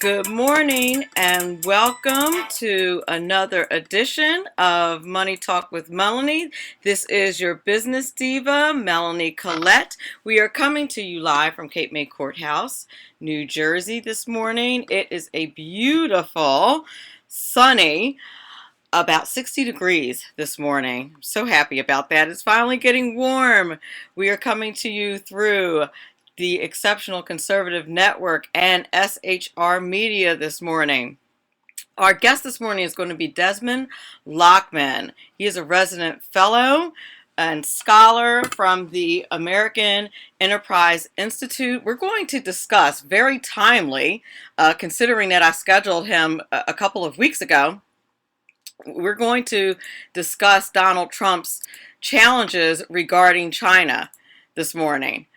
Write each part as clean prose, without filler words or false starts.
Good morning and welcome to another edition of Money Talk with Melanie. This is your business diva, Melanie Collette. We are coming to you live from Cape May Courthouse, New Jersey this morning. It is a beautiful, sunny, about 60 degrees this morning. I'm so happy about that. It's finally getting warm. We are coming to you through the Exceptional Conservative Network and SHR Media this morning. Our guest this morning is going to be Desmond Lachman. He is a resident fellow and scholar from the American Enterprise Institute. We're going to discuss, very timely, considering that I scheduled him a couple of weeks ago, we're going to discuss Donald Trump's challenges regarding China this morning,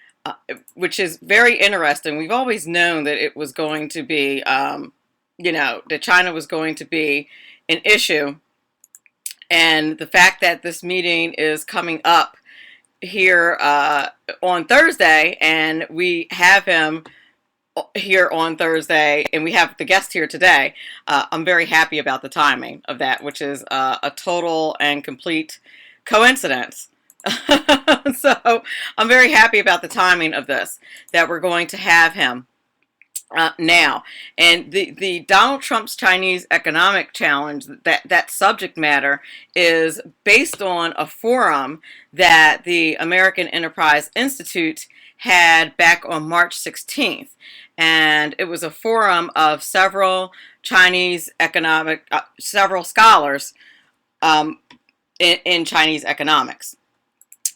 which is very interesting. We've always known that it was going to be, that China was going to be an issue. And the fact that this meeting is coming up here on Thursday, and we have him here on Thursday, and we have the guest here today. I'm very happy about the timing of that, which is a total and complete coincidence. So I'm very happy about the timing of this, that we're going to have him now. And the Donald Trump's Chinese economic challenge, that subject matter is based on a forum that the American Enterprise Institute had back on March 16th. And it was a forum of several Chinese several scholars in Chinese economics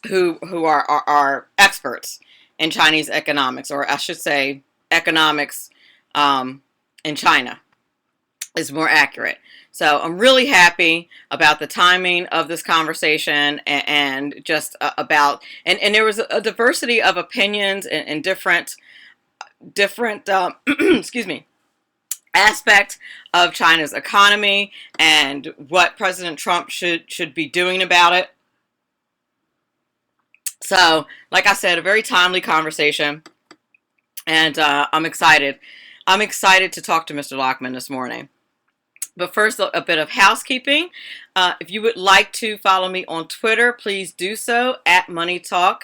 who are experts in Chinese economics, or I should say economics in China is more accurate. So I'm really happy about the timing of this conversation and just about, and there was a diversity of opinions and different excuse me, aspect of China's economy and what President Trump should be doing about it. So, like I said, a very timely conversation, and I'm excited. I'm excited to talk to Mr. Lachman this morning. But first, a bit of housekeeping. If you would like to follow me on Twitter, please do so at MoneyTalk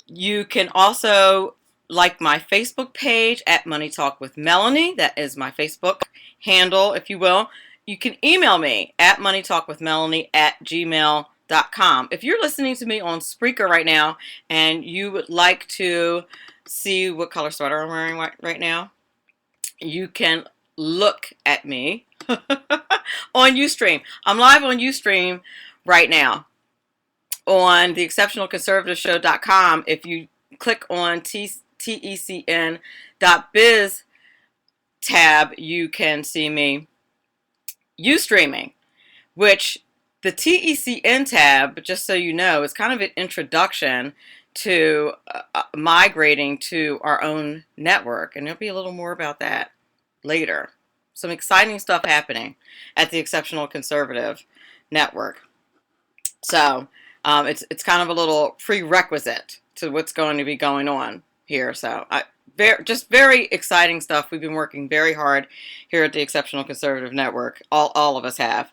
You can also like my Facebook page at Money Talk with Melanie. That is my Facebook handle, if you will. You can email me at moneytalkwithmelanie@gmail.com. If you're listening to me on Spreaker right now and you would like to see what color sweater I'm wearing right now, you can look at me on Ustream. I'm live on Ustream right now on the exceptionalconservativeshow.com. If you click on TECN.biz tab, you can see me Ustreaming, which the TECN tab, just so you know, is kind of an introduction to migrating to our own network. And there'll be a little more about that later. Some exciting stuff happening at the Exceptional Conservative Network. So it's kind of a little prerequisite to what's going to be going on here. So just very exciting stuff. We've been working very hard here at the Exceptional Conservative Network. All of us have.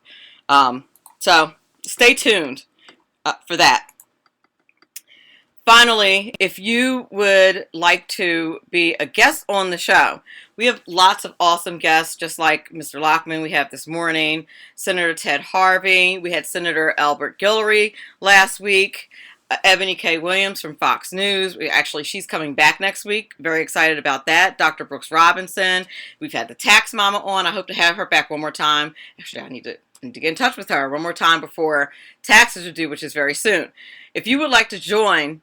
So stay tuned for that. Finally, if you would like to be a guest on the show, we have lots of awesome guests, just like Mr. Lachman we have this morning, Senator Ted Harvey, we had Senator Albert Guillory last week, Ebony K. Williams from Fox News. She's coming back next week. Very excited about that. Dr. Brooks Robinson. We've had the tax mama on. I hope to have her back one more time. Actually, I need to get in touch with her one more time before taxes are due, which is very soon. If you would like to join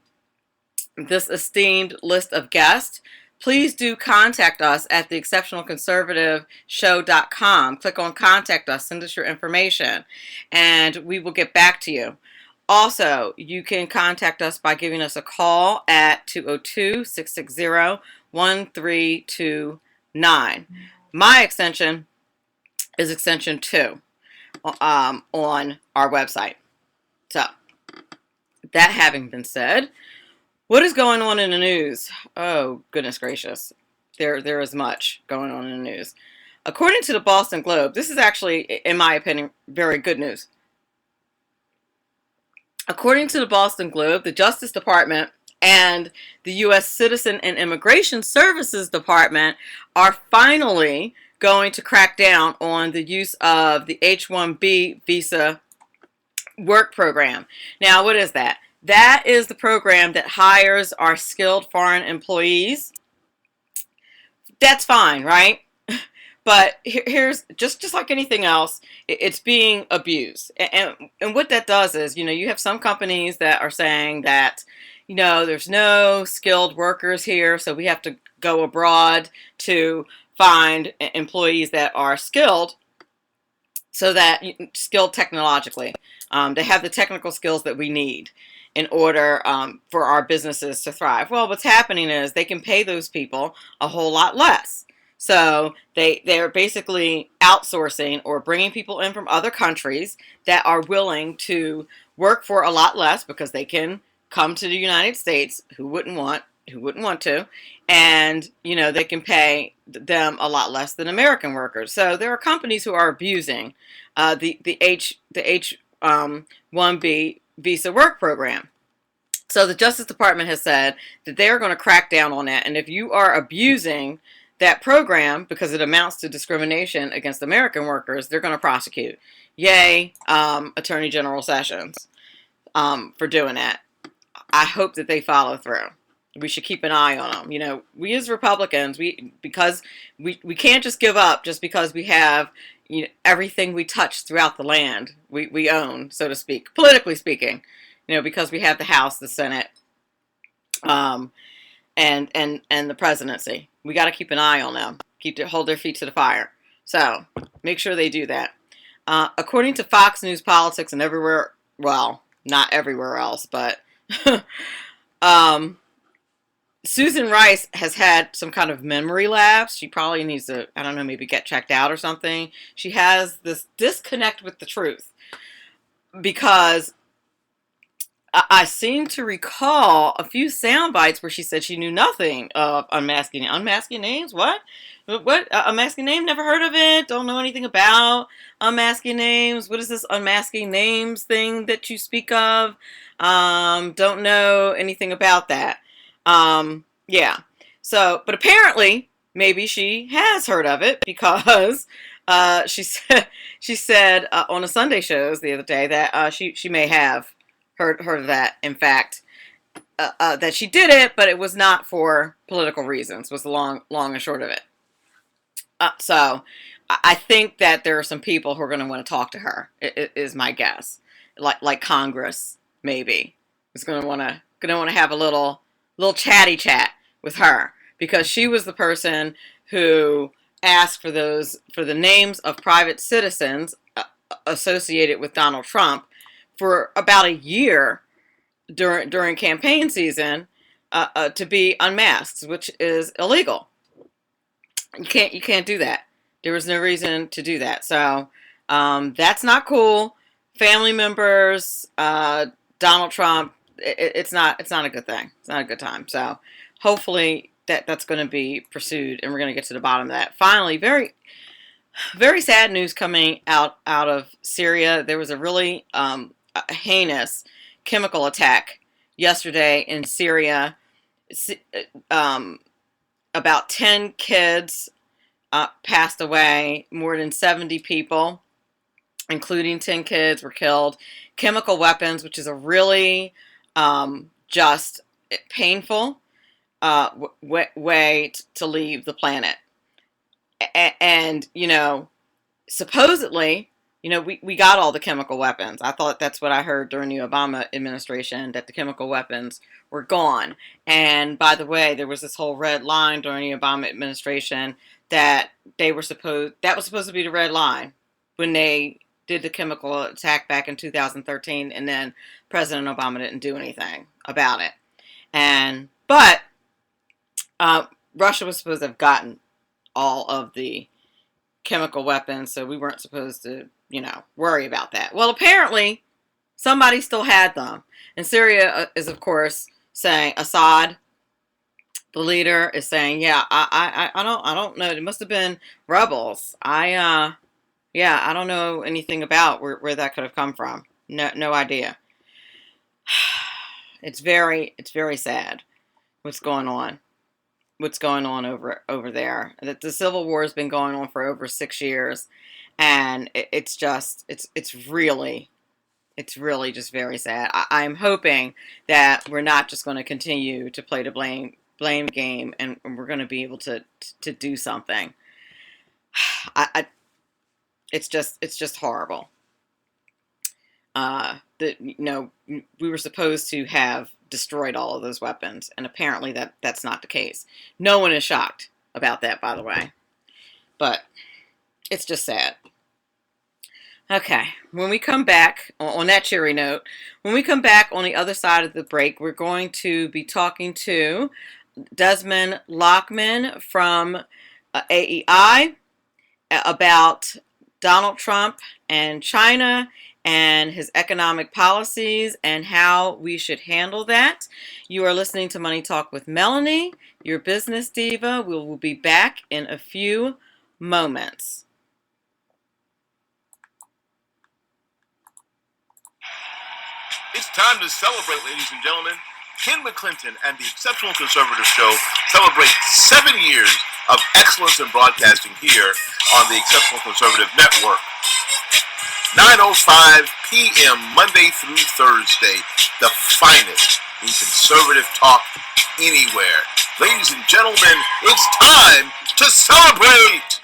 this esteemed list of guests, please do contact us at the exceptionalconservativeshow.com. Click on contact us, send us your information, and we will get back to you. Also, you can contact us by giving us a call at 202-660-1329. My extension is extension 2 on our website. So, that having been said, what is going on in the news? Oh, goodness gracious. there is much going on in the news. According to the Boston Globe, this is actually, in my opinion, very good news. According to the Boston Globe, the Justice Department and the U.S. Citizen and Immigration Services Department are finally going to crack down on the use of the H-1B visa work program. Now, what is that? That is the program that hires our skilled foreign employees. That's fine, right? But here's just like anything else, it's being abused. And what that does is, you have some companies that are saying that, there's no skilled workers here, so we have to go abroad to find employees that are skilled, so that skilled technologically. They have the technical skills that we need in order for our businesses to thrive. Well, what's happening is they can pay those people a whole lot less. So they're basically outsourcing or bringing people in from other countries that are willing to work for a lot less because they can come to the United States. Who wouldn't want to? And they can pay them a lot less than American workers. So there are companies who are abusing the H-1B visa work program. So the Justice Department has said that they're going to crack down on that. And if you are abusing that program because it amounts to discrimination against American workers, they're going to prosecute. Yay, Attorney General Sessions, for doing that. I hope that they follow through. We should keep an eye on them. We as Republicans, because we can't just give up just because we have everything we touch throughout the land we own, so to speak, politically speaking. Because we have the House, the Senate, and the presidency. We got to keep an eye on them. Hold their feet to the fire. So make sure they do that. According to Fox News Politics and everywhere, well, not everywhere else, but Susan Rice has had some kind of memory lapse. She probably needs to, I don't know, maybe get checked out or something. She has this disconnect with the truth because I seem to recall a few sound bites where she said she knew nothing of unmasking names. What? Unmasking name? Never heard of it. Don't know anything about unmasking names. What is this unmasking names thing that you speak of? Don't know anything about that. Yeah. So, but apparently, maybe she has heard of it because she said on a Sunday shows the other day that she may have heard of that. In fact, that she did it, but it was not for political reasons. Was the long and short of it. So I think that there are some people who are going to want to talk to her. Is my guess. Like Congress, maybe is going to want to have a little chatty chat with her because she was the person who asked for the names of private citizens associated with Donald Trump for about a year during campaign season to be unmasked, which is illegal. You can't do that. There was no reason to do that. So that's not cool. Family members, Donald Trump, it's not a good thing. It's not a good time. So hopefully that's going to be pursued, and we're going to get to the bottom of that. Finally, very, very sad news coming out of Syria. There was a really heinous chemical attack yesterday in Syria. About 10 kids passed away. More than 70 people, including 10 kids, were killed. Chemical weapons, which is a really just painful way to leave the planet. And supposedly, we got all the chemical weapons. I thought that's what I heard during the Obama administration, that the chemical weapons were gone. And by the way, there was this whole red line during the Obama administration that was supposed to be the red line when they did the chemical attack back in 2013, and then President Obama didn't do anything about it. But Russia was supposed to have gotten all of the chemical weapons, so we weren't supposed to, worry about that. Well, apparently somebody still had them. And Syria is, of course, saying Assad The leader is saying, "Yeah, I don't know. It must have been rebels. Yeah, I don't know anything about where that could have come from. No idea. It's very sad what's going on. What's going on over there? That the Civil War has been going on for over 6 years, and it's really just very sad. I'm hoping that we're not just going to continue to play the blame game, and we're going to be able to do something. It's just horrible. We were supposed to have destroyed all of those weapons, and apparently that's not the case. No one is shocked about that, by the way, but it's just sad. Okay, when we come back on that cheery note, when we come back on the other side of the break, we're going to be talking to Desmond Lachman from AEI about Donald Trump and China and his economic policies and how we should handle that. You are listening to Money Talk with Melanie, your business diva. We will be back in a few moments. It's time to celebrate, ladies and gentlemen. Ken McClinton and the Exceptional Conservative Show celebrate 7 years of excellence in broadcasting here on the Exceptional Conservative Network. 9:05 p.m. Monday through Thursday, the finest in conservative talk anywhere. Ladies and gentlemen, it's time to celebrate!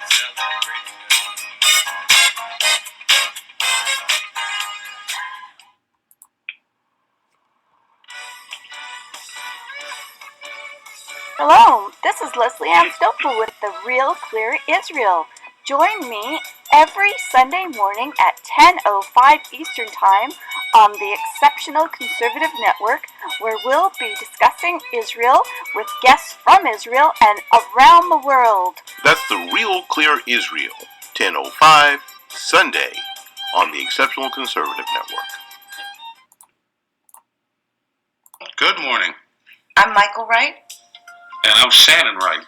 Hello, this is Leslie Ann Stoffel with The Real Clear Israel. Join me every Sunday morning at 10:05 Eastern Time on the Exceptional Conservative Network, where we'll be discussing Israel with guests from Israel and around the world. That's The Real Clear Israel, 10:05 Sunday on the Exceptional Conservative Network. Good morning. I'm Michael Wright. And I'm Shannon Wright.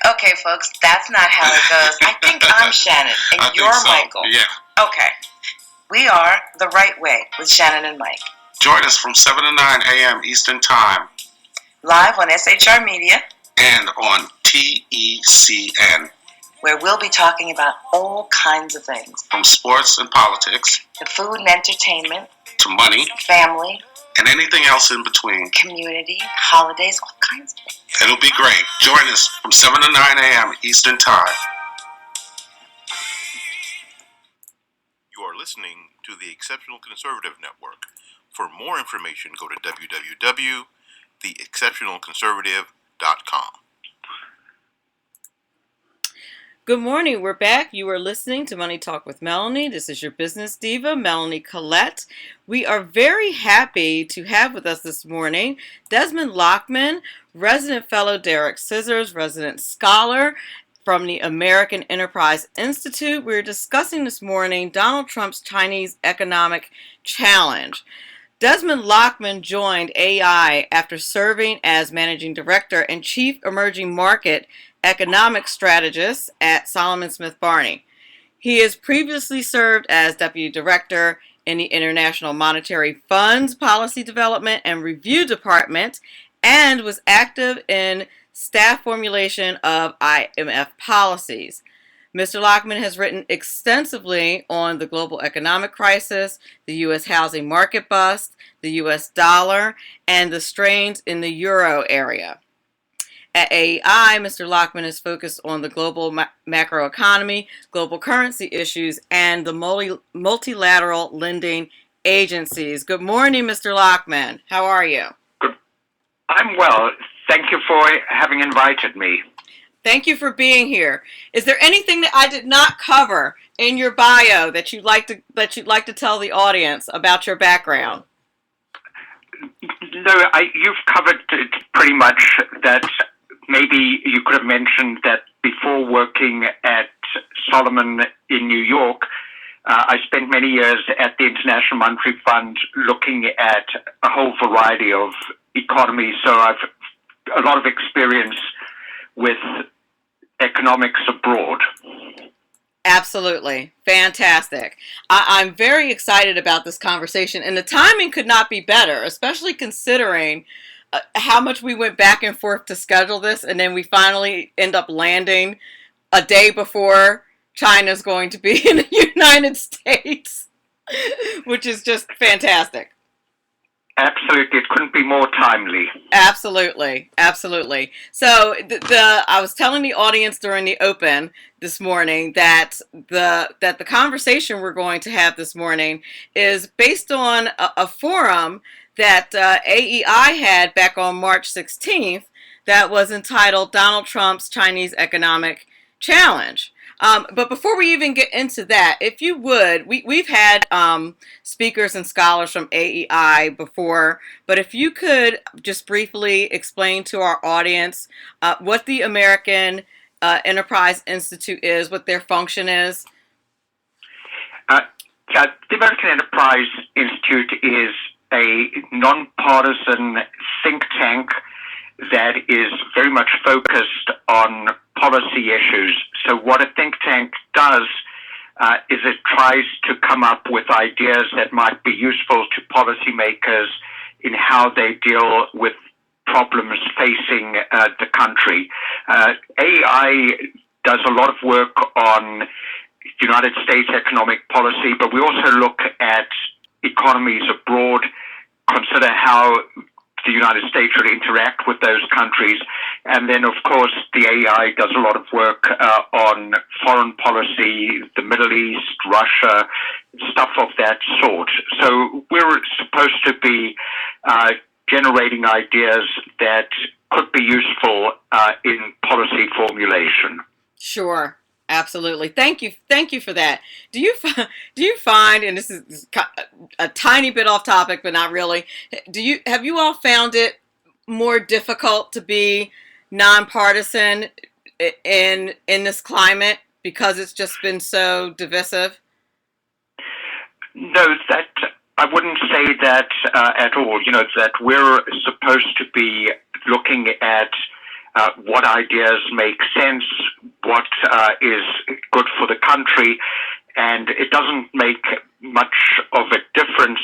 Okay, folks, that's not how it goes. I think I'm Shannon, and you're so. Michael. Yeah. Okay. We are The Right Way with Shannon and Mike. Join us from 7 to 9 a.m. Eastern Time. Live on SHR Media. And on TECN. Where we'll be talking about all kinds of things. From sports and politics. To food and entertainment. To money. Family. And anything else in between. Community, holidays, all kinds of things. It'll be great. Join us from 7 to 9 a.m. Eastern Time. You are listening to the Exceptional Conservative Network. For more information, go to www.theexceptionalconservative.com. Good morning. We're back. You are listening to Money Talk with Melanie. This is your business diva, Melanie Collette. We are very happy to have with us this morning Desmond Lachman, resident fellow Derek Scissors, resident scholar from the American Enterprise Institute. We're discussing this morning Donald Trump's Chinese economic challenge. Desmond Lachman joined AI after serving as managing director and chief emerging market economic strategist at Solomon Smith Barney. He has previously served as deputy director in the International Monetary Fund's Policy Development and Review Department and was active in staff formulation of IMF policies. Mr. Lachman has written extensively on the global economic crisis, the U.S. housing market bust, the U.S. dollar, and the strains in the euro area. At AEI, Mr. Lachman is focused on the global macroeconomy, global currency issues, and the multilateral lending agencies. Good morning, Mr. Lachman. How are you? Good. I'm well. Thank you for having invited me. Thank you for being here. Is there anything that I did not cover in your bio that you'd like to tell the audience about your background? No, you've covered it pretty much. That maybe you could have mentioned that before working at Solomon in New York, I spent many years at the International Monetary Fund looking at a whole variety of economies. So I've a lot of experience with economics abroad. Absolutely. Fantastic. I'm very excited about this conversation, and the timing could not be better, especially considering how much we went back and forth to schedule this, and then we finally end up landing a day before China's going to be in the United States, which is just fantastic. Absolutely, it couldn't be more timely. Absolutely, absolutely. So I was telling the audience during the open this morning that the conversation we're going to have this morning is based on a forum that AEI had back on March 16th that was entitled Donald Trump's Chinese Economic Challenge. But before we even get into that, if you would, we've had speakers and scholars from AEI before, but if you could just briefly explain to our audience what the American Enterprise Institute is, what their function is. The American Enterprise Institute is a nonpartisan think tank that is very much focused on policy issues. So what a think tank does is it tries to come up with ideas that might be useful to policymakers in how they deal with problems facing the country. AI does a lot of work on United States economic policy, but we also look at economies abroad, consider how the United States should interact with those countries. And then, of course, the AEI does a lot of work on foreign policy, the Middle East, Russia, stuff of that sort. So we're supposed to be generating ideas that could be useful in policy formulation. Sure. Absolutely. Thank you for that. Do you find, and this is a tiny bit off topic, but not really, have you all found it more difficult to be nonpartisan in this climate because it's just been so divisive? No, that I wouldn't say that at all. You know, that we're supposed to be looking at what ideas make sense, what is good for the country, and it doesn't make much of a difference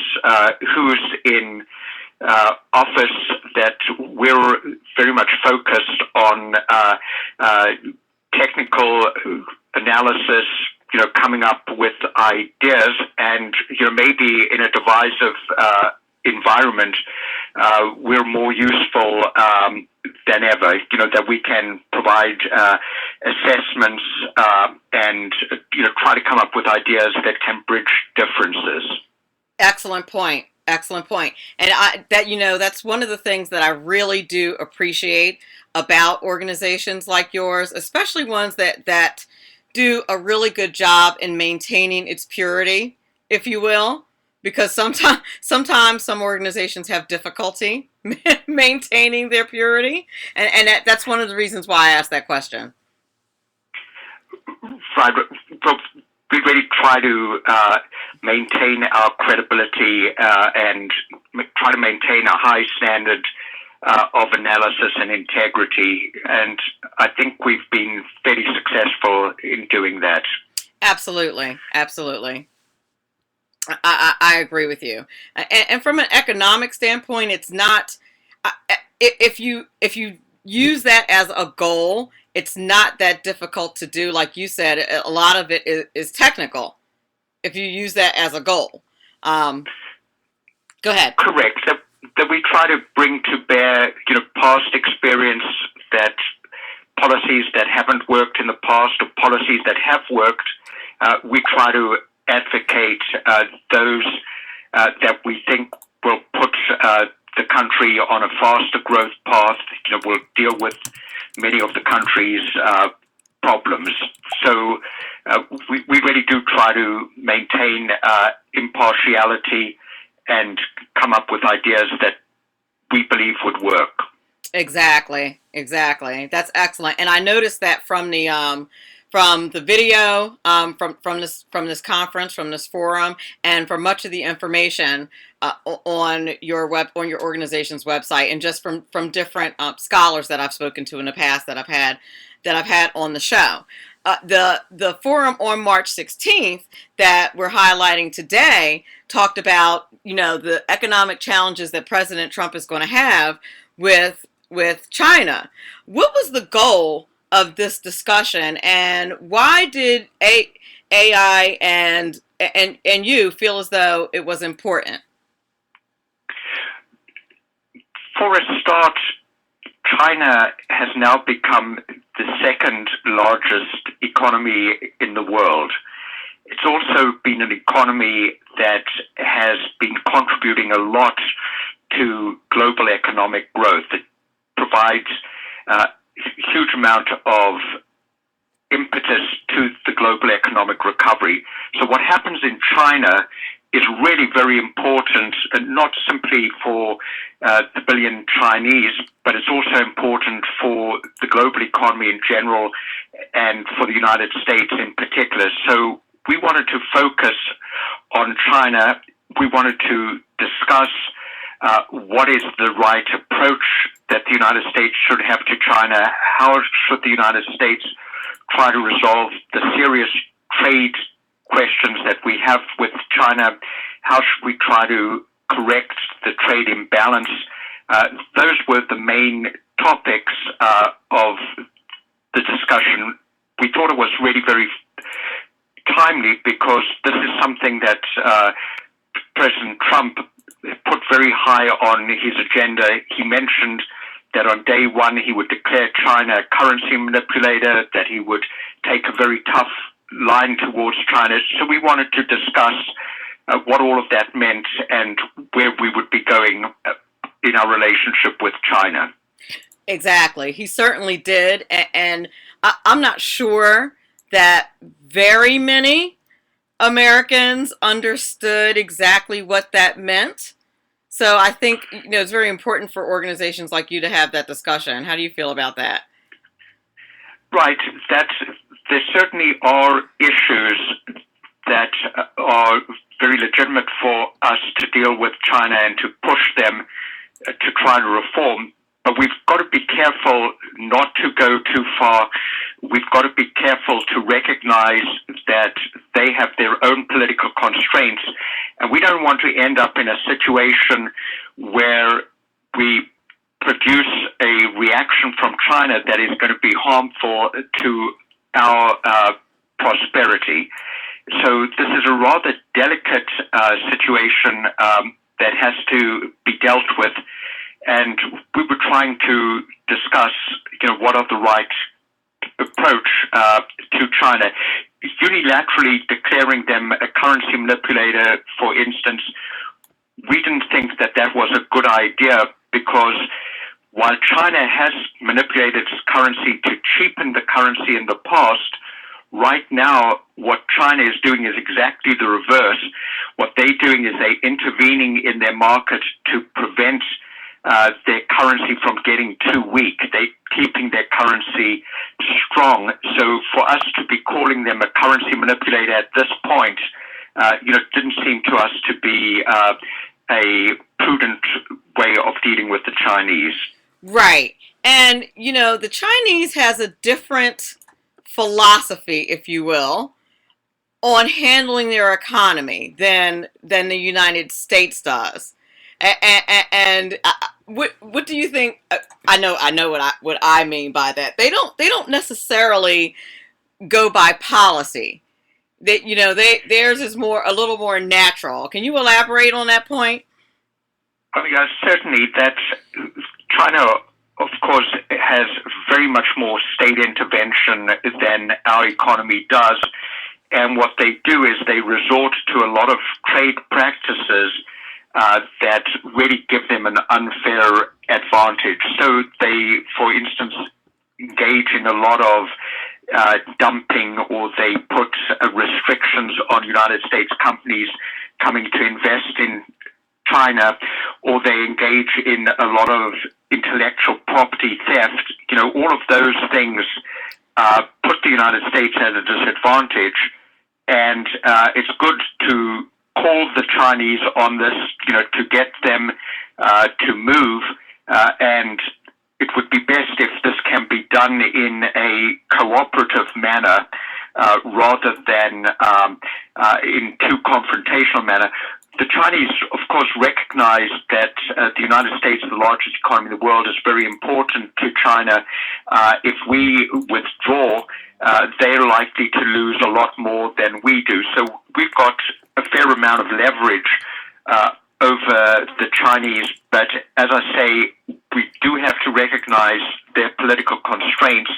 who's in office, that we're very much focused on technical analysis, you know, coming up with ideas, and, you know, maybe in a divisive environment, we're more useful than ever, you know, that we can provide assessments and, you know, try to come up with ideas that can bridge differences. Excellent point. Excellent point. And that's one of the things that I really do appreciate about organizations like yours, especially ones that do a really good job in maintaining its purity, if you will. Because sometimes some organizations have difficulty maintaining their purity, and that's one of the reasons why I asked that question. Right. We really try to maintain our credibility and try to maintain a high standard of analysis and integrity, and I think we've been very successful in doing that. Absolutely. Absolutely. I agree with you. And from an economic standpoint, it's not, if you use that as a goal, it's not that difficult to do. Like you said, a lot of it is technical if you use that as a goal. Go ahead. Correct. That we try to bring to bear, you know, past experience, that policies that haven't worked in the past or policies that have worked, we try to advocate those that we think will put the country on a faster growth path, you know, will deal with many of the country's problems. So we really do try to maintain impartiality and come up with ideas that we believe would work. Exactly. That's excellent. And I noticed that from from the video, from this conference, from this forum, and from much of the information on your organization's website, and just from different scholars that I've spoken to in the past that I've had on the show. The forum on March 16th that we're highlighting today talked about, the economic challenges that President Trump is going to have with China. What was the goal of this discussion, and why did AI and you feel as though it was important? For a start, China has now become the second largest economy in the world. It's also been an economy that has been contributing a lot to global economic growth. It provides a huge amount of impetus to the global economic recovery. So what happens in China is really very important, not simply for the billion Chinese, but it's also important for the global economy in general and for the United States in particular. So we wanted to focus on China. We wanted to discuss what is the right approach that the United States should have to China. How should the United States try to resolve the serious trade questions that we have with China? How should we try to correct the trade imbalance? Those were the main topics of the discussion. We thought it was really very timely because this is something that President Trump put very high on his agenda. He mentioned that on day one he would declare China a currency manipulator, that he would take a very tough line towards China. So we wanted to discuss what all of that meant and where we would be going in our relationship with China. Exactly. He certainly did. And I'm not sure that very many Americans understood exactly what that meant. So I think it's very important for organizations like you to have that discussion. How do you feel about that? Right. There certainly are issues that are very legitimate for us to deal with China and to push them to try to reform. But we've got to be careful not to go too far. We've got to be careful to recognize that they have their own political constraints. And we don't want to end up in a situation where we produce a reaction from China that is going to be harmful to our prosperity. So this is a rather delicate situation that has to be dealt with. And we were trying to discuss, what are the right approach to China. Unilaterally declaring them a currency manipulator, for instance, we didn't think that was a good idea because while China has manipulated its currency to cheapen the currency in the past, right now what China is doing is exactly the reverse. What they're doing is they're intervening in their market to prevent their currency from getting too weak. They're keeping their currency strong. So for us to be calling them a currency manipulator at this point, didn't seem to us to be a prudent way of dealing with the Chinese. Right. And, the Chinese has a different philosophy, if you will, on handling their economy than the United States does. And what do you think? I know what I mean by that. They don't necessarily go by policy. Theirs is a little more natural. Can you elaborate on that point? Yeah, certainly. That China, of course, has very much more state intervention than our economy does. And what they do is they resort to a lot of trade practices that really give them an unfair advantage. So they, for instance, engage in a lot of dumping, or they put restrictions on United States companies coming to invest in China, or they engage in a lot of intellectual property theft. All of those things put the United States at a disadvantage, and it's good to call the Chinese on this, to get them to move, and it would be best if this can be done in a cooperative manner rather than in too confrontational manner. The Chinese, of course, recognize that the United States, the largest economy in the world, is very important to China. If we withdraw, they're likely to lose a lot more than we do. So we've got a fair amount of leverage over the Chinese. But as I say, we do have to recognize their political constraints,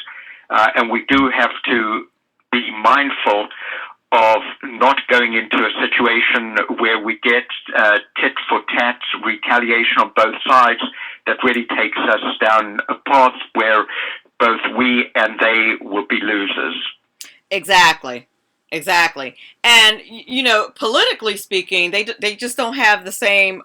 and we do have to be mindful of not going into a situation where we get tit for tat retaliation on both sides that really takes us down a path where both we and they will be losers. Exactly. And, politically speaking, they just don't have the same,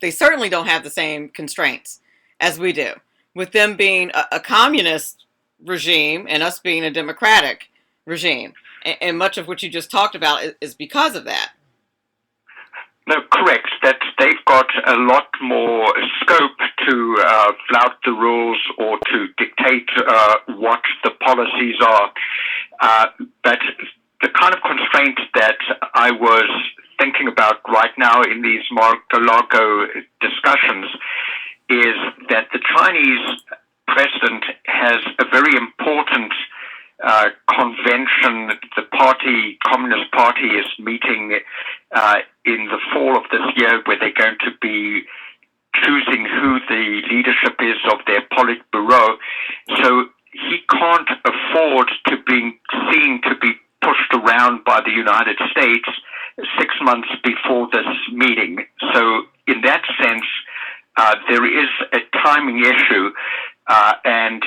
they certainly don't have the same constraints as we do, with them being a communist regime and us being a democratic regime. And much of what you just talked about is because of that. No, correct. That they've got a lot more scope to flout the rules or to dictate what the policies are. But the kind of constraint that I was thinking about right now in these Mar-a-Lago discussions is that the Chinese president has a very important convention. The Communist Party is meeting in the fall of this year, where they're going to be choosing who the leadership is of their Politburo. So he can't afford to be seen to be pushed around by the United States 6 months before this meeting. So in that sense, there is a timing issue, and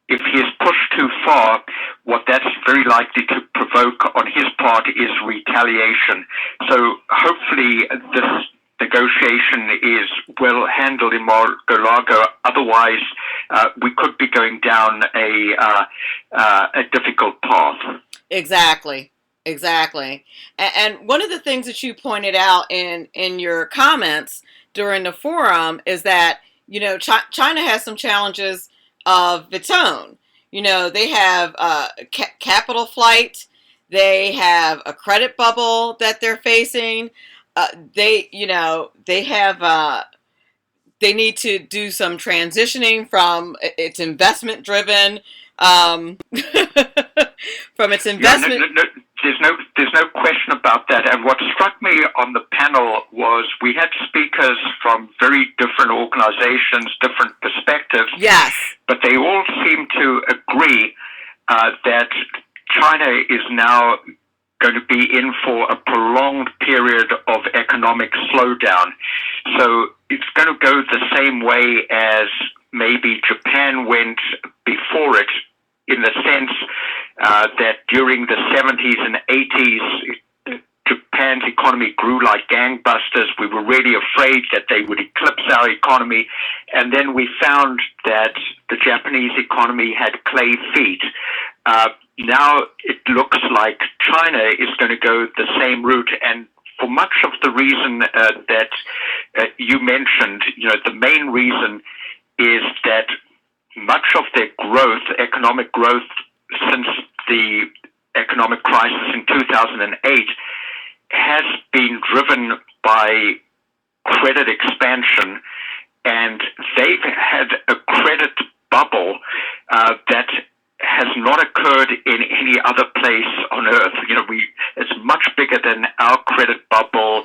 if he is pushed too far, what that's very likely to provoke on his part is retaliation. So hopefully this negotiation is well handled in Mar-a-Lago. Otherwise, we could be going down a difficult path. Exactly. And one of the things that you pointed out in your comments during the forum is that, China has some challenges of its own. They have capital flight. They have a credit bubble that they're facing. They need to do some transitioning from its investment driven, from its investment. There's no question about that. And what struck me on the panel was we had speakers from very different organizations, different perspectives. Yes. But they all seem to agree that China is now going to be in for a prolonged period of economic slowdown. So it's going to go the same way as maybe Japan went before it, in the sense that during the 70s and 80s, Japan's economy grew like gangbusters. We were really afraid that they would eclipse our economy. And then we found that the Japanese economy had clay feet. Now it looks like China is going to go the same route. And for much of the reason that you mentioned, the main reason is that much of their growth, economic growth, since the economic crisis in 2008, has been driven by credit expansion, and they've had a credit bubble that has not occurred in any other place on earth. It's much bigger than our credit bubble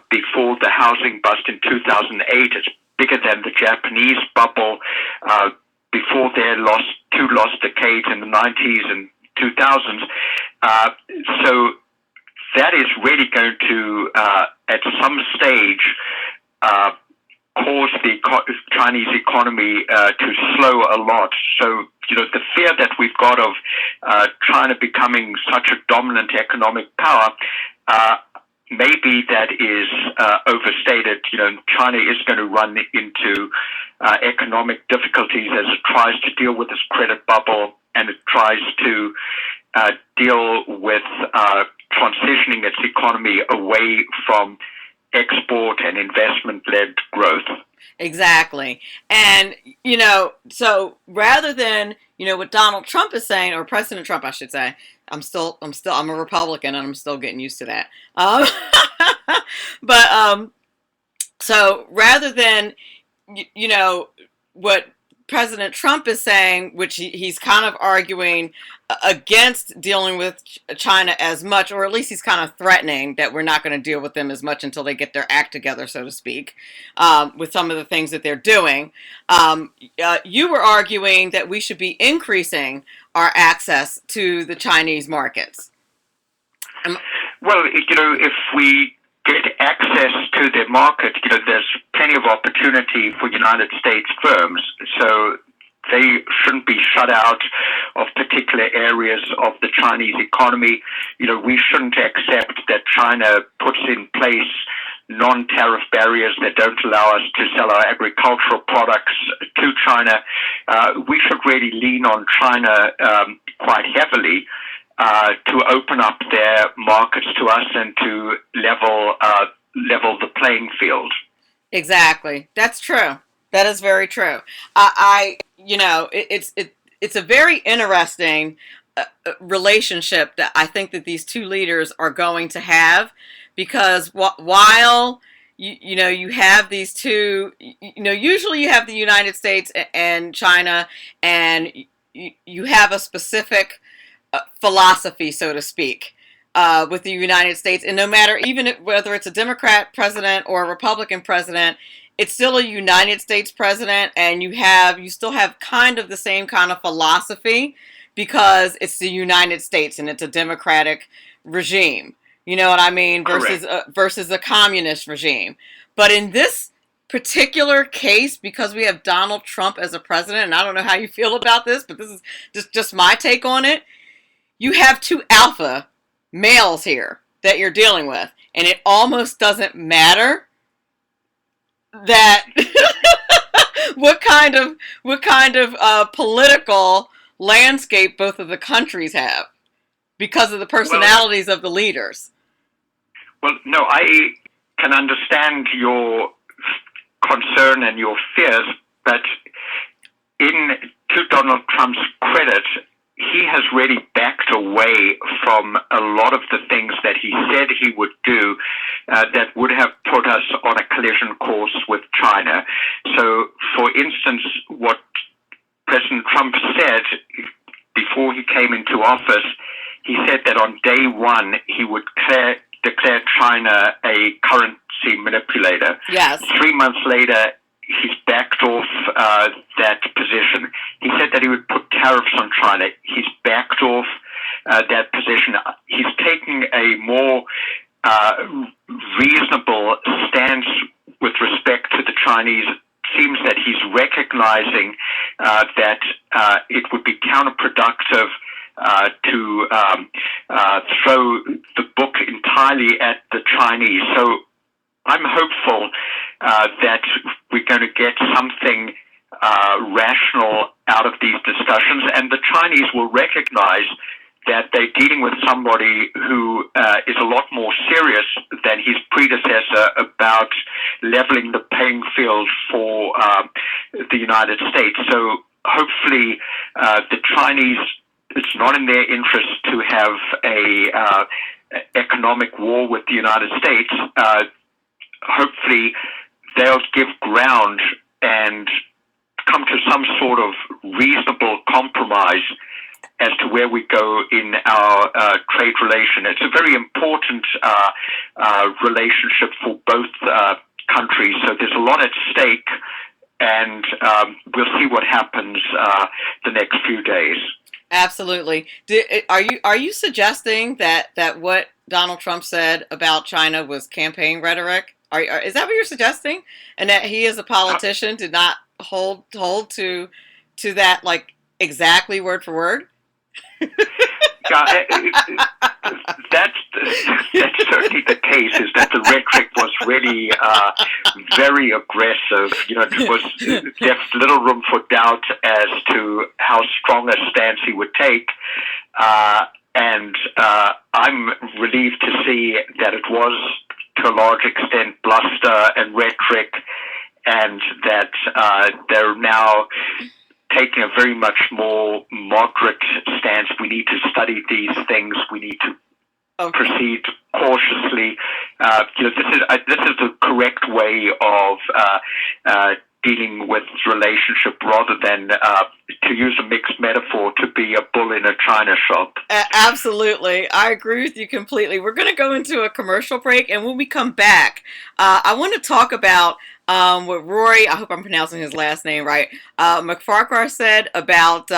before the housing bust in 2008. It's bigger than the Japanese bubble before their two lost decades in the 90s and 2000s. So that is really going to, at some stage, cause the Chinese economy to slow a lot. So, the fear that we've got of China becoming such a dominant economic power, maybe that is overstated. China is going to run into economic difficulties as it tries to deal with this credit bubble and it tries to deal with transitioning its economy away from export and investment-led growth. Exactly. And, so rather than, what Donald Trump is saying, or President Trump, I should say, I'm a Republican and I'm still getting used to that. But, so rather than, what President Trump is saying, which he's kind of arguing against dealing with China as much, or at least he's kind of threatening that we're not going to deal with them as much until they get their act together, so to speak, with some of the things that they're doing. You were arguing that we should be increasing our access to the Chinese markets. Well, if we get access to their market, there's plenty of opportunity for United States firms. So they shouldn't be shut out of particular areas of the Chinese economy. We shouldn't accept that China puts in place non-tariff barriers that don't allow us to sell our agricultural products to China. We should really lean on China quite heavily to open up their markets to us and to level the playing field. Exactly. That's true. That is very true. It's a very interesting relationship that I think that these two leaders are going to have, because while you have these two, usually you have the United States and China, and you have a specific philosophy, so to speak, with the United States. And no matter whether it's a Democrat president or a Republican president, it's still a United States president, and you still have kind of the same kind of philosophy, because it's the United States and it's a democratic regime. You know what I mean? Versus a communist regime. But in this particular case, because we have Donald Trump as a president, and I don't know how you feel about this, but this is just my take on it. You have two alpha males here that you're dealing with, and it almost doesn't matter that what kind of political landscape both of the countries have, because of the personalities of the leaders. Well, no, I can understand your concern and your fears, but to Donald Trump's credit, he has really backed away from a lot of the things that he said he would do that would have put us on a collision course with China. So, for instance, what President Trump said before he came into office, he said that on day one he would declare China a currency manipulator. Yes. 3 months later, he's backed off that position. He said that he would put tariffs on China. He's backed off that position. He's taking a more reasonable stance with respect to the Chinese. It seems that he's recognizing that it would be counterproductive to throw the book entirely at the Chinese. So I'm hopeful that we're going to get something rational out of these discussions, and the Chinese will recognize that they're dealing with somebody who is a lot more serious than his predecessor about leveling the playing field for the United States. So hopefully the Chinese, it's not in their interest to have a economic war with the United States. Hopefully they'll give ground and come to some sort of reasonable compromise as to where we go in our trade relation. It's a very important relationship for both countries, so there's a lot at stake, and we'll see what happens the next few days. Absolutely. Are you suggesting that what Donald Trump said about China was campaign rhetoric? Is that what you're suggesting? And that he, as a politician, did not hold to that, like, exactly word for word? That's certainly the case, is that the rhetoric was really very aggressive. There was left little room for doubt as to how strong a stance he would take. And I'm relieved to see that it was, to a large extent, bluster and rhetoric, and that they're now taking a very much more moderate stance. We need to study these things. We need to proceed cautiously. This is the correct way of dealing with relationship, rather than, to use a mixed metaphor, to be a bull in a china shop. Absolutely. I agree with you completely. We're going to go into a commercial break, and when we come back, I want to talk about what Rory, I hope I'm pronouncing his last name right, McFarquhar said about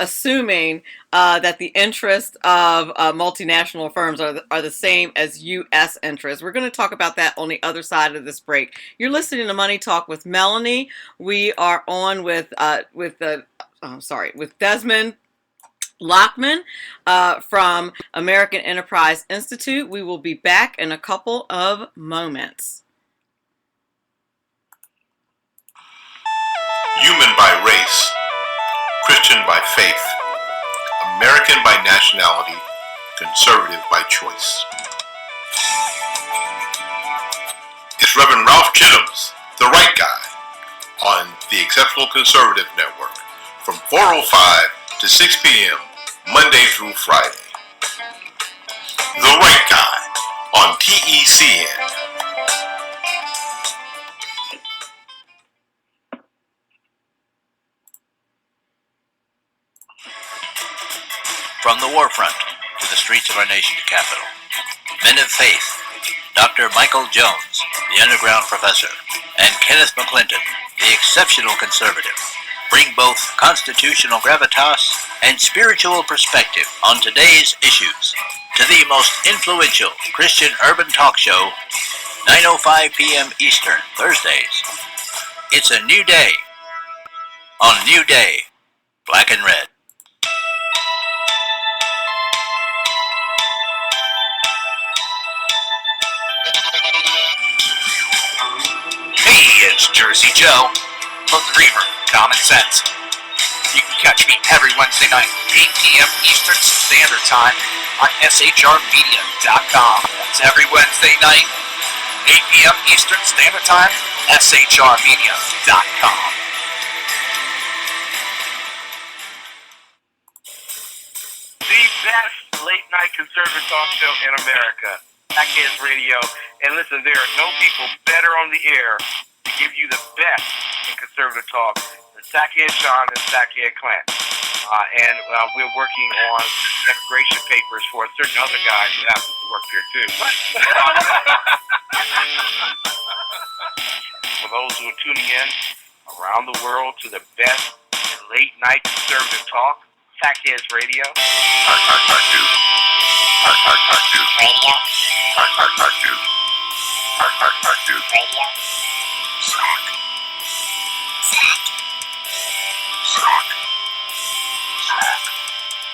assuming that the interests of multinational firms are the same as U.S. interests. We're going to talk about that on the other side of this break. You're listening to Money Talk with Melanie. We are on with Desmond Lachman from American Enterprise Institute. We will be back in a couple of moments. Human by race, Christian by faith, American by nationality, conservative by choice. It's Reverend Ralph Chittum's The Right Guy on the Exceptional Conservative Network from 4:05 to 6 p.m. Monday through Friday. The Right Guy on TECN. From the war front to the streets of our nation's capital, men of faith, Dr. Michael Jones, the underground professor, and Kenneth McClinton, the exceptional conservative, bring both constitutional gravitas and spiritual perspective on today's issues to the most influential Christian urban talk show, 9:05 p.m. Eastern, Thursdays. It's a new day on New Day, Black and Red. Hey, it's Jersey Joe from the Reaver, Common Sense. You can catch me every Wednesday night, 8 p.m. Eastern Standard Time on shrmedia.com. That's every Wednesday night, 8 p.m. Eastern Standard Time, shrmedia.com. The best late-night conservative talk show in America, TECN Radio. And listen, there are no people better on the air to give you the best in conservative talk than TECN Sean and TECN Clint. And we're working on immigration papers for a certain other guy who happens to work here too. For those who are tuning in around the world to the best late-night conservative talk, TECN Radio.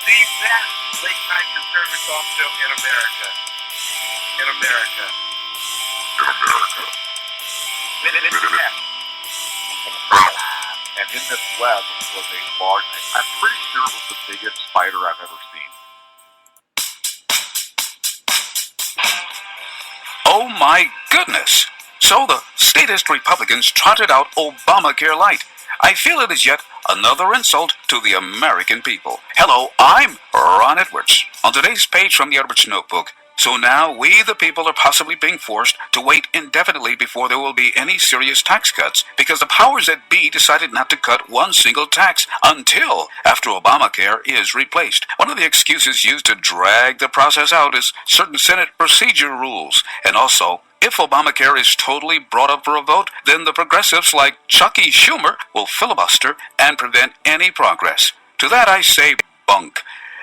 The best late-night conservative talk show in America. In America. And in this web was a large, I'm pretty sure it was the biggest spider I've ever seen. Oh my goodness! So the statist Republicans trotted out Obamacare Light. I feel it is yet another insult to the American people. Hello, I'm Ron Edwards. On today's page from the Edwards Notebook, so now we the people are possibly being forced to wait indefinitely before there will be any serious tax cuts because the powers that be decided not to cut one single tax until after Obamacare is replaced. One of the excuses used to drag the process out is certain Senate procedure rules, and also if Obamacare is totally brought up for a vote, then the progressives like Chucky Schumer will filibuster and prevent any progress. To that I say bunk,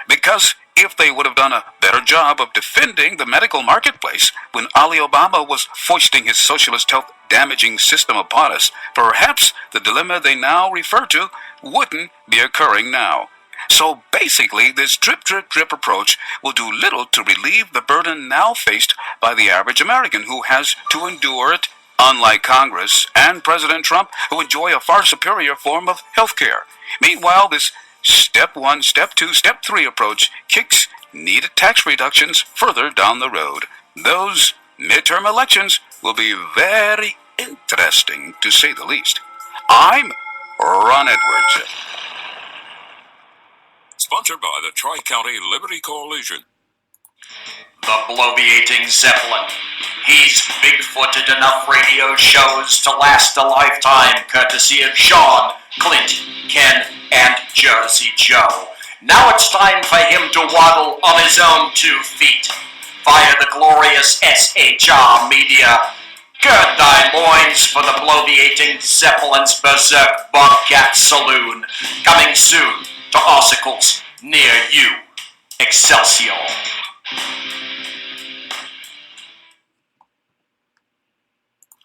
because if they would have done a better job of defending the medical marketplace when Ali Obama was foisting his socialist health-damaging system upon us, perhaps the dilemma they now refer to wouldn't be occurring now. So basically, this drip, drip, drip approach will do little to relieve the burden now faced by the average American who has to endure it, unlike Congress and President Trump, who enjoy a far superior form of health care. Meanwhile, this step 1, step 2, step 3 approach kicks needed tax reductions further down the road. Those midterm elections will be very interesting, to say the least. I'm Ron Edwards. Sponsored by the Tri-County Liberty Coalition. The bloviating Zeppelin. He's big-footed enough radio shows to last a lifetime, courtesy of Sean, Clint, Ken, and Jersey Joe. Now it's time for him to waddle on his own 2 feet via the glorious SHR media. Gird thy loins for the bloviating Zeppelin's Berserk Bobcat Saloon, coming soon to Ossicles near you. Excelsior.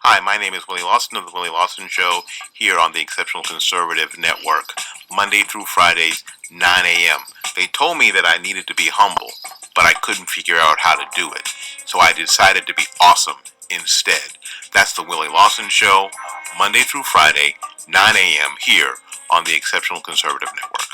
Hi, my name is Willie Lawson of The Willie Lawson Show here on the Exceptional Conservative Network, Monday through Fridays, 9 a.m. They told me that I needed to be humble, but I couldn't figure out how to do it. So I decided to be awesome instead. That's The Willie Lawson Show, Monday through Friday, 9 a.m. here on the Exceptional Conservative Network.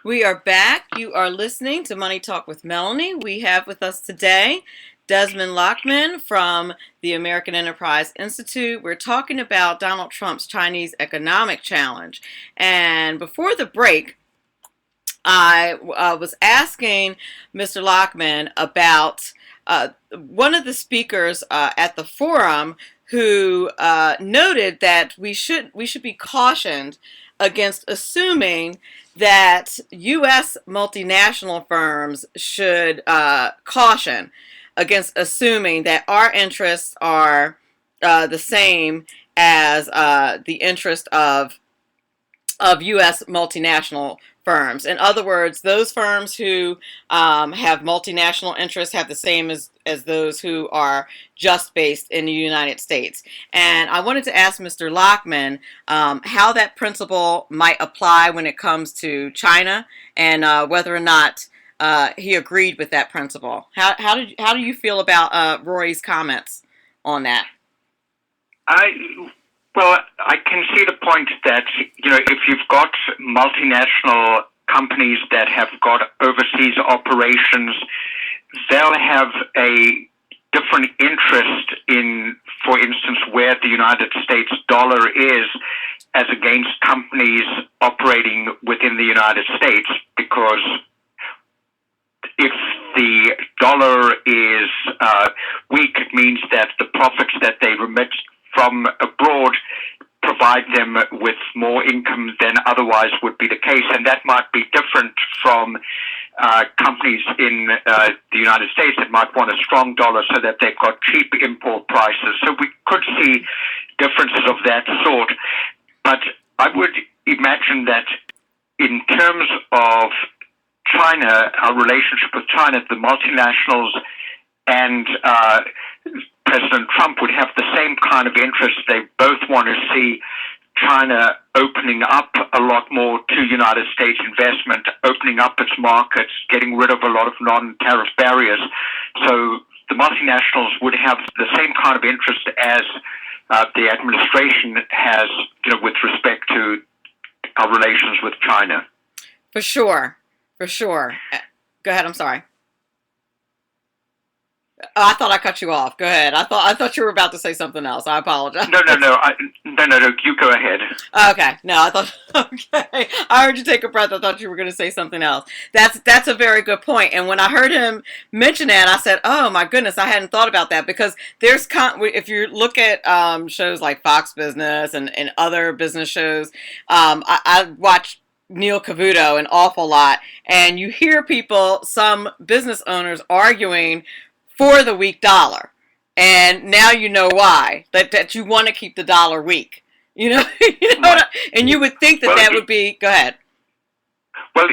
We are back. You are listening to Money Talk with Melanie. We have with us today Desmond Lachman from the American Enterprise Institute. We're talking about Donald Trump's Chinese economic challenge. And before the break, I was asking Mr. Lachman about one of the speakers at the forum who noted that we should be cautioned against assuming that U.S. multinational firms should caution against assuming that our interests are the same as the interest of U.S. multinational firms. In other words, those firms who have multinational interests have the same as those who are just based in the United States. And I wanted to ask Mr. Lachman how that principle might apply when it comes to China, and whether or not he agreed with that principle. How do you feel about Rory's comments on that? Well, I can see the point that, if you've got multinational companies that have got overseas operations, they'll have a different interest in, for instance, where the United States dollar is as against companies operating within the United States, because if the dollar is weak, it means that the profits that they remit from abroad provide them with more income than otherwise would be the case. And that might be different from companies in the United States that might want a strong dollar so that they've got cheap import prices. So we could see differences of that sort. But I would imagine that in terms of China, our relationship with China, the multinationals and President Trump would have the same kind of interest. They both want to see China opening up a lot more to United States investment, opening up its markets, getting rid of a lot of non-tariff barriers. So the multinationals would have the same kind of interest as the administration has, with respect to our relations with China. For sure. Go ahead. I'm sorry. Oh, I thought I cut you off. Go ahead. I thought you were about to say something else. I apologize. No. You go ahead. Okay. No, I thought. Okay. I heard you take a breath. I thought you were going to say something else. That's a very good point. And when I heard him mention that, I said, "Oh my goodness, I hadn't thought about that." Because there's if you look at shows like Fox Business and other business shows, I watch Neil Cavuto an awful lot, and you hear some business owners arguing for the weak dollar, and now you know why. That you want to keep the dollar weak, and you would think that would be. Go ahead. Well,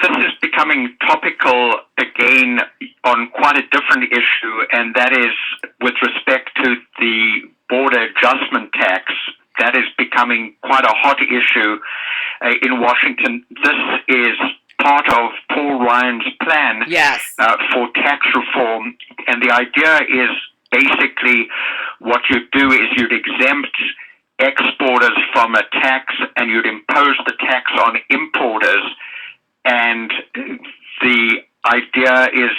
this is becoming topical again on quite a different issue, and that is with respect to the border adjustment tax. That is becoming quite a hot issue in Washington. This is part of Paul Ryan's plan for tax reform, and the idea is basically what you do is you'd exempt exporters from a tax and you'd impose the tax on importers, and the idea is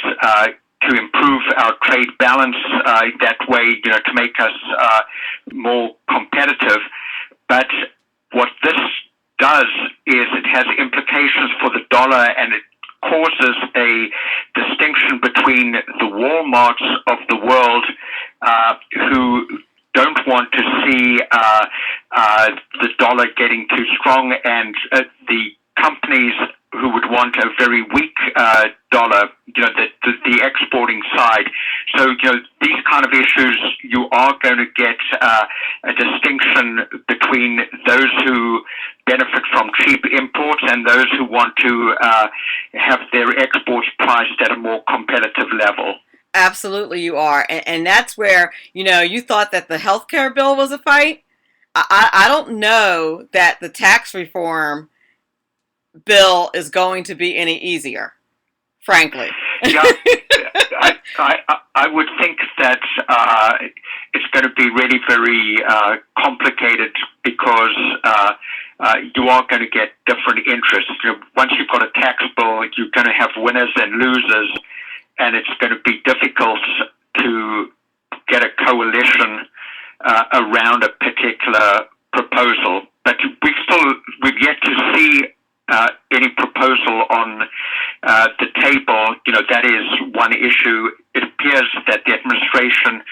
to improve our trade balance that way, to make us more competitive. But what this does is it has implications for the dollar, and it causes a distinction between the Walmarts of the world who don't want to see the dollar getting too strong, and the companies who would want a very weak dollar, the exporting side. So, these kind of issues, you are going to get a distinction between those who benefit from cheap imports and those who want to have their exports priced at a more competitive level. Absolutely, you are. And that's where, you thought that the healthcare bill was a fight. I don't know that the tax reform bill is going to be any easier, frankly. Yeah, I would think that it's going to be really very complicated because you are going to get different interests. Once you've got a tax bill, you're going to have winners and losers, and it's going to be difficult to get a coalition around a particular proposal. But we've yet to see any proposal on the table. That is one issue. It appears that the administration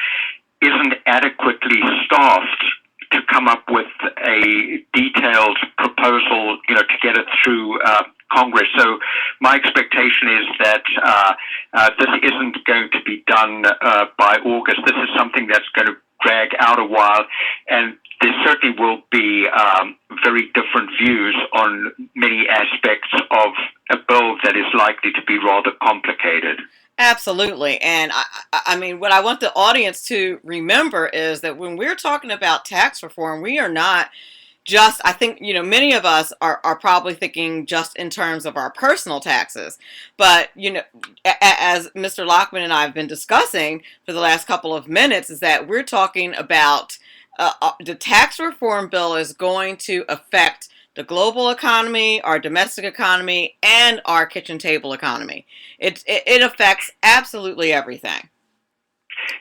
isn't adequately staffed to come up with a detailed proposal, to get it through Congress. So my expectation is that this isn't going to be done by August. This is something that's going to drag out a while, and there certainly will be very different views on many aspects of a bill that is likely to be rather complicated. Absolutely. And I mean, what I want the audience to remember is that when we're talking about tax reform, we are not just, I think, many of us are probably thinking just in terms of our personal taxes. But, as Mr. Lachman and I have been discussing for the last couple of minutes, is that we're talking about the tax reform bill is going to affect the global economy, our domestic economy, and our kitchen table economy. It affects absolutely everything.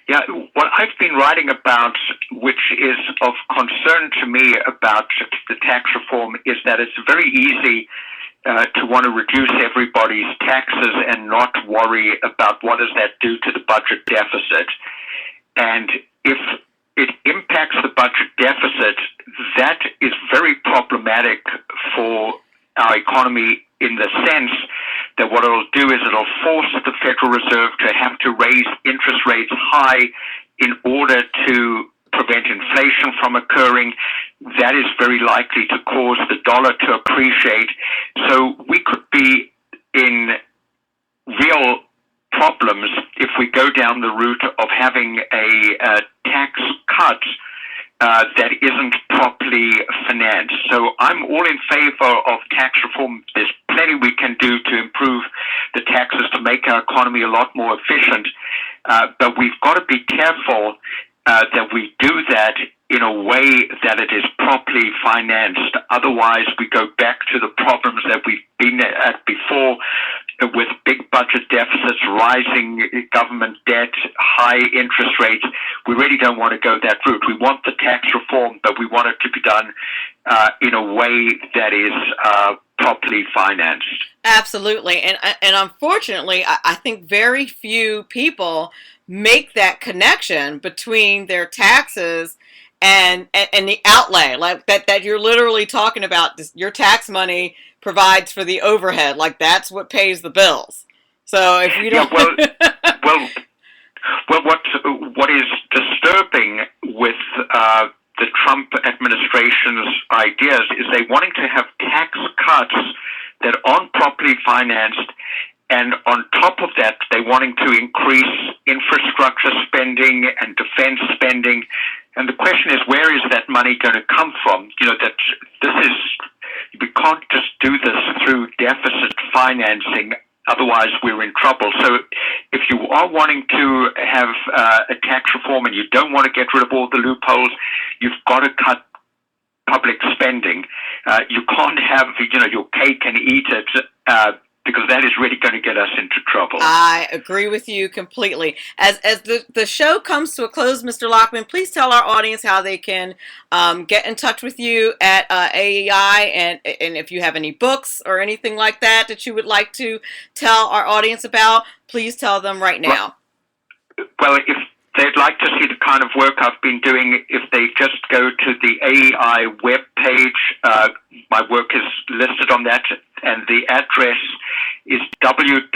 Yeah, what I've been writing about, which is of concern to me about the tax reform, is that it's very easy to want to reduce everybody's taxes and not worry about what does that do to the budget deficit. And if it impacts the budget deficit, that is very problematic for our economy, in the sense that what it'll do is it'll force the Federal Reserve to have to raise interest rates high in order to prevent inflation from occurring. That is very likely to cause the dollar to appreciate. So we could be in real problems if we go down the route of having a tax cut that isn't properly financed. So I'm all in favor of tax reform. There's plenty we can do to improve the taxes to make our economy a lot more efficient, but we've got to be careful that we do that in a way that it is properly financed. Otherwise, we go back to the problems that we've been at before, with big budget deficits, rising government debt, high interest rates. We really don't want to go that route. We want the tax reform, but we want it to be done in a way that is properly financed. Absolutely. And unfortunately, I think very few people make that connection between their taxes and the outlay, like that you're literally talking about. Your tax money provides for the overhead, like that's what pays the bills. So if you don't, well, what is disturbing with the Trump administration's ideas is they wanting to have tax cuts that aren't properly financed. And on top of that, they're wanting to increase infrastructure spending and defense spending. And the question is, where is that money going to come from? We can't just do this through deficit financing. Otherwise, we're in trouble. So if you are wanting to have a tax reform and you don't want to get rid of all the loopholes, you've got to cut public spending. You can't have, your cake and eat it, because that is really going to get us into trouble. I agree with you completely. As the show comes to a close, Mr. Lachman, please tell our audience how they can get in touch with you at AEI, and if you have any books or anything like that you would like to tell our audience about, please tell them right now. Well, if they'd like to see the kind of work I've been doing, if they just go to the AEI webpage, my work is listed on that, and the address is www.aei.org.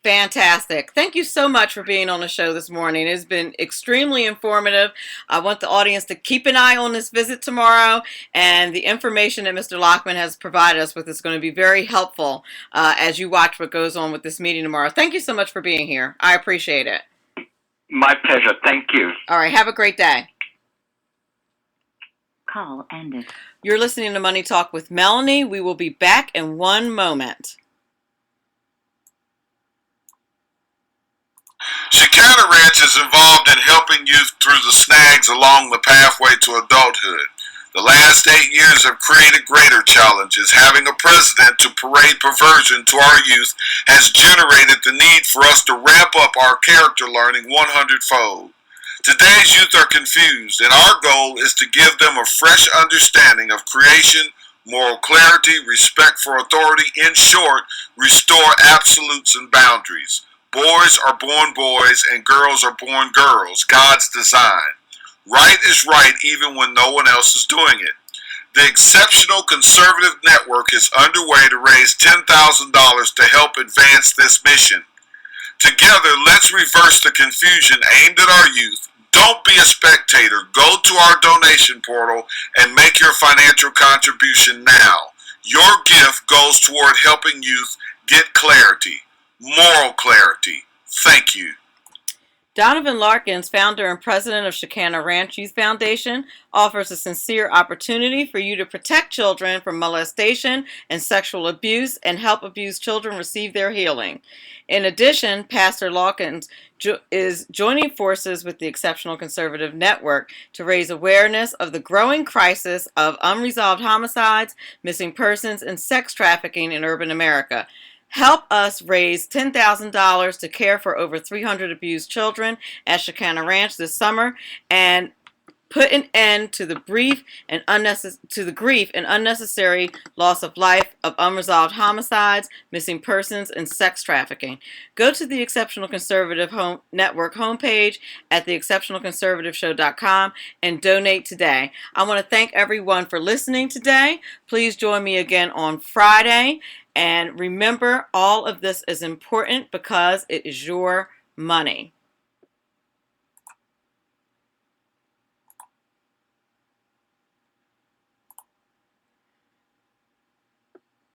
Fantastic. Thank you so much for being on the show this morning. It's been extremely informative. I want the audience to keep an eye on this visit tomorrow, and the information that Mr. Lachman has provided us with is going to be very helpful as you watch what goes on with this meeting tomorrow. Thank you so much for being here. I appreciate it. My pleasure. Thank you. All right. Have a great day. Call ended. You're listening to Money Talk with Melanie. We will be back in one moment. Chicana Ranch is involved in helping youth through the snags along the pathway to adulthood. The last 8 years have created greater challenges. Having a president to parade perversion to our youth has generated the need for us to ramp up our character learning 100-fold. Today's youth are confused, and our goal is to give them a fresh understanding of creation, moral clarity, respect for authority. In short, restore absolutes and boundaries. Boys are born boys and girls are born girls, God's design. Right is right even when no one else is doing it. The Exceptional Conservative Network is underway to raise $10,000 to help advance this mission. Together, let's reverse the confusion aimed at our youth. Don't be a spectator. Go to our donation portal and make your financial contribution now. Your gift goes toward helping youth get clarity. Moral clarity. Thank you. Donovan Larkins, founder and president of Chicana Ranch Youth Foundation, offers a sincere opportunity for you to protect children from molestation and sexual abuse and help abused children receive their healing. In addition, Pastor Larkins is joining forces with the Exceptional Conservative Network to raise awareness of the growing crisis of unresolved homicides, missing persons, and sex trafficking in urban America. Help us raise $10,000 to care for over 300 abused children at Chicana Ranch this summer and put an end to the grief and unnecessary loss of life of unresolved homicides, missing persons, and sex trafficking. Go to the Exceptional Conservative Network homepage at theexceptionalconservativeshow.com and donate today. I want to thank everyone for listening today. Please join me again on Friday. And remember, all of this is important because it is your money.